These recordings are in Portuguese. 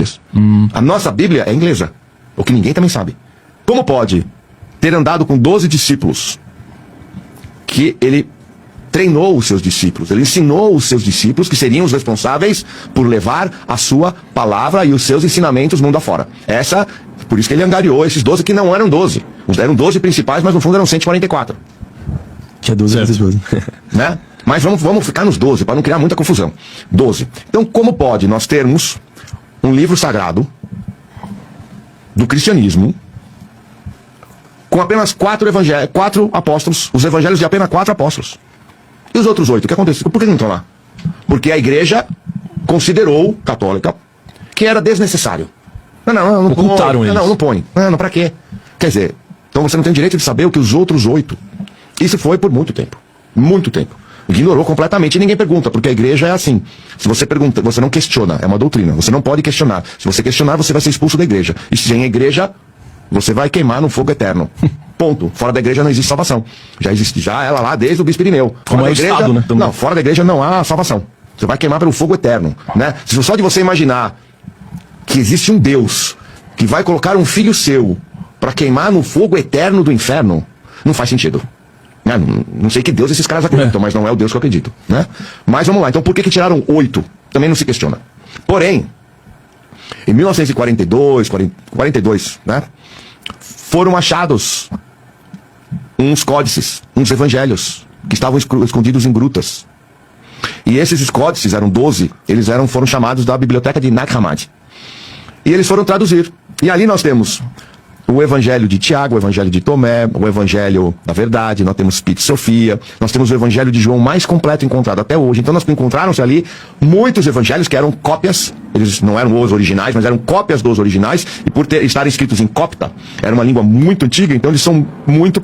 evangelhos. A nossa Bíblia é inglesa, o que ninguém também sabe. Como pode ter andado com 12 discípulos, que ele treinou os seus discípulos, ele ensinou os seus discípulos, que seriam os responsáveis por levar a sua palavra e os seus ensinamentos mundo afora. Por isso que ele angariou esses 12, que não eram 12. Eram 12 principais, mas no fundo eram 144. Tinha 12 vezes 12. Né? Mas vamos ficar nos 12, para não criar muita confusão. 12. Então, como pode nós termos um livro sagrado do cristianismo com apenas 4 apóstolos, os evangelhos de apenas 4 apóstolos? E os outros 8, o que aconteceu? Por que não estão lá? Porque a igreja considerou, católica, que era desnecessário. Não ocultaram eles. Não põe. Não, pra quê? Quer dizer, então você não tem direito de saber o que os outros 8. Isso foi por muito tempo. Muito tempo. Ignorou completamente e ninguém pergunta, porque a igreja é assim. Se você pergunta, você não questiona, é uma doutrina. Você não pode questionar. Se você questionar, você vai ser expulso da igreja. E sem a igreja, você vai queimar no fogo eterno. Ponto. Fora da igreja não existe salvação. Já existe ela lá desde o bispo Irineu. Como é o Estado, né? Não, fora da igreja não há salvação. Você vai queimar pelo fogo eterno, né? Só de você imaginar que existe um Deus que vai colocar um filho seu para queimar no fogo eterno do inferno, não faz sentido. Não sei que Deus esses caras acreditam, mas não é o Deus que eu acredito, né? Mas vamos lá, então por que tiraram 8? Também não se questiona. Porém, em 1942, né, foram achados uns códices, uns evangelhos, que estavam escondidos em grutas. E esses códices, eram 12, foram chamados da biblioteca de Nag Hammadi. E eles foram traduzir. E ali nós temos o Evangelho de Tiago, o Evangelho de Tomé, o Evangelho da Verdade, nós temos Pete Sofia, nós temos o Evangelho de João mais completo encontrado até hoje. Então nós encontraram-se ali muitos evangelhos que eram cópias, eles não eram os originais, mas eram cópias dos originais, e por estarem escritos em copta, era uma língua muito antiga, então eles são muito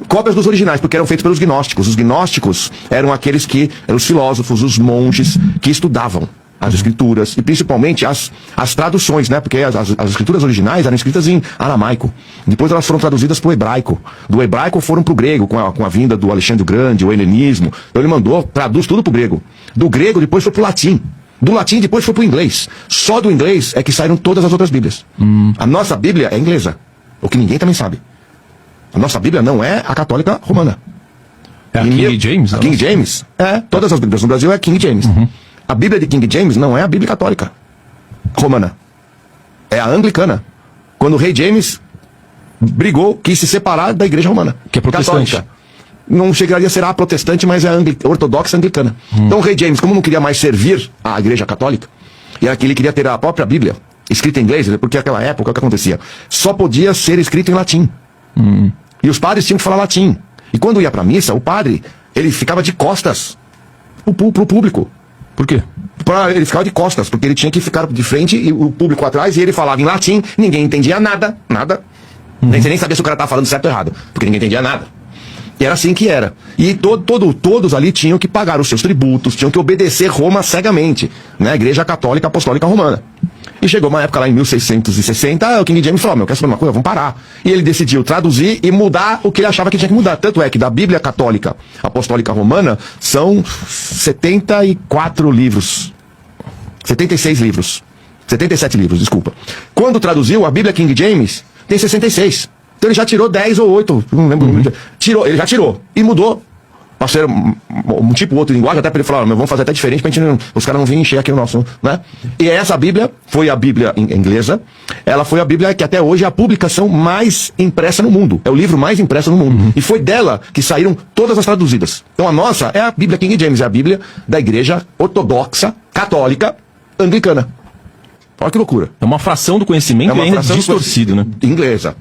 cópias dos originais, porque eram feitos pelos gnósticos. Os gnósticos eram aqueles que eram os filósofos, os monges, que estudavam as escrituras, e principalmente as traduções, né? Porque as escrituras originais eram escritas em aramaico. Depois elas foram traduzidas para o hebraico. Do hebraico foram para o grego, com a vinda do Alexandre o Grande, o helenismo. Então ele traduz tudo para o grego. Do grego depois foi para o latim. Do latim depois foi para o inglês. Só do inglês é que saíram todas as outras bíblias. A nossa Bíblia é inglesa, o que ninguém também sabe. A nossa Bíblia não é a católica romana. É a King James? A King James. Todas as Bíblias no Brasil é King James. A Bíblia de King James não é a Bíblia católica romana. É a anglicana. Quando o rei James quis se separar da igreja romana. Que é protestante. Católica. Não chegaria a ser a protestante, mas é a ortodoxa anglicana. Então o rei James, como não queria mais servir à igreja católica, e ele queria ter a própria Bíblia escrita em inglês, porque naquela época o que acontecia? Só podia ser escrito em latim. E os padres tinham que falar latim. E quando ia para a missa, o padre, ele ficava de costas pro público. Por quê? Ele ficava de costas, porque ele tinha que ficar de frente e o público atrás, e ele falava em latim, ninguém entendia nada. Você nem sabia se o cara estava falando certo ou errado, porque ninguém entendia nada. E era assim que era. E todos ali tinham que pagar os seus tributos, tinham que obedecer Roma cegamente, né? A Igreja Católica Apostólica Romana. E chegou uma época lá em 1660, o King James falou, quer saber uma coisa? Vamos parar. E ele decidiu traduzir e mudar o que ele achava que tinha que mudar. Tanto é que da Bíblia Católica Apostólica Romana são 74 livros. 76 livros. 77 livros, desculpa. Quando traduziu, a Bíblia King James tem 66. Então ele já tirou 10 ou 8, não lembro. Ele já tirou. E mudou. Para ser um tipo outro linguagem, até para ele falar, vamos fazer até diferente para os caras não virem encher aqui o nosso, né? E essa Bíblia foi a Bíblia inglesa. Ela foi a Bíblia que até hoje é a publicação mais impressa no mundo. É o livro mais impresso no mundo. E foi dela que saíram todas as traduzidas. Então a nossa é a Bíblia King James, é a Bíblia da Igreja Ortodoxa, Católica, Anglicana. Olha que loucura. É uma fração do conhecimento ainda distorcido, né? Inglesa.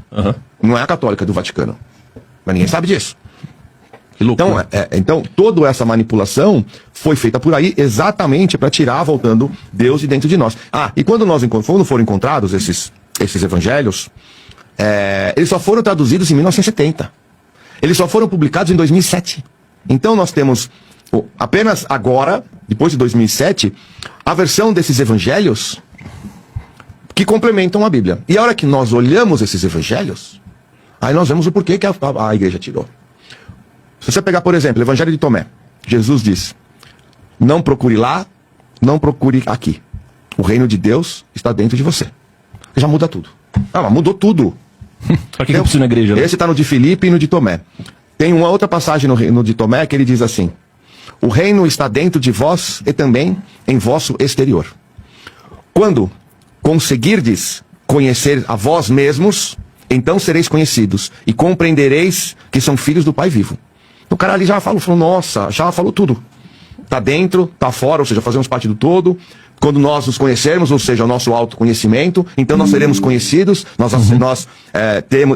Não é a católica do Vaticano. Mas ninguém sabe disso. Então, toda essa manipulação foi feita por aí exatamente para tirar, voltando, Deus de dentro de nós. E quando foram encontrados esses evangelhos, eles só foram traduzidos em 1970. Eles só foram publicados em 2007. Então nós temos, apenas agora, depois de 2007, a versão desses evangelhos que complementam a Bíblia. E a hora que nós olhamos esses evangelhos, aí nós vemos o porquê que a igreja tirou. Se você pegar, por exemplo, o Evangelho de Tomé, Jesus diz, não procure lá, não procure aqui. O reino de Deus está dentro de você. Já muda tudo. Ah, mas mudou tudo. Pra que eu preciso ir na igreja? Né? Esse está no de Filipe e no de Tomé. Tem uma outra passagem no de Tomé que ele diz assim: o reino está dentro de vós e também em vosso exterior. Quando conseguirdes conhecer a vós mesmos, então sereis conhecidos e compreendereis que são filhos do Pai vivo. O cara ali já falou, nossa, já falou tudo. Tá dentro, tá fora, ou seja, fazemos parte do todo. Quando nós nos conhecermos, ou seja, o nosso autoconhecimento, então nós seremos conhecidos,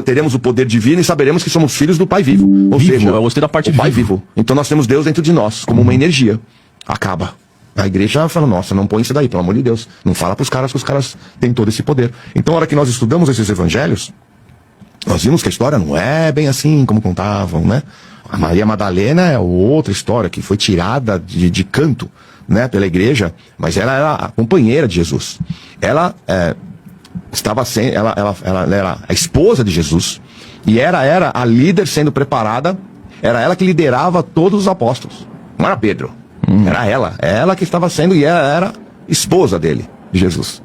teremos o poder divino e saberemos que somos filhos do Pai vivo. Ou seja, eu gostei da parte o Pai vivo. Então nós temos Deus dentro de nós, como uma energia. Acaba. A igreja fala, nossa, não põe isso daí, pelo amor de Deus. Não fala pros caras que os caras têm todo esse poder. Então, a hora que nós estudamos esses evangelhos, nós vimos que a história não é bem assim como contavam, né? A Maria Madalena é outra história que foi tirada de canto, né, pela igreja, mas ela era a companheira de Jesus. Ela estava sendo, ela era a esposa de Jesus e era a líder sendo preparada. Era ela que liderava todos os apóstolos. Não era Pedro. Era ela que estava sendo, e ela era esposa dele, de Jesus.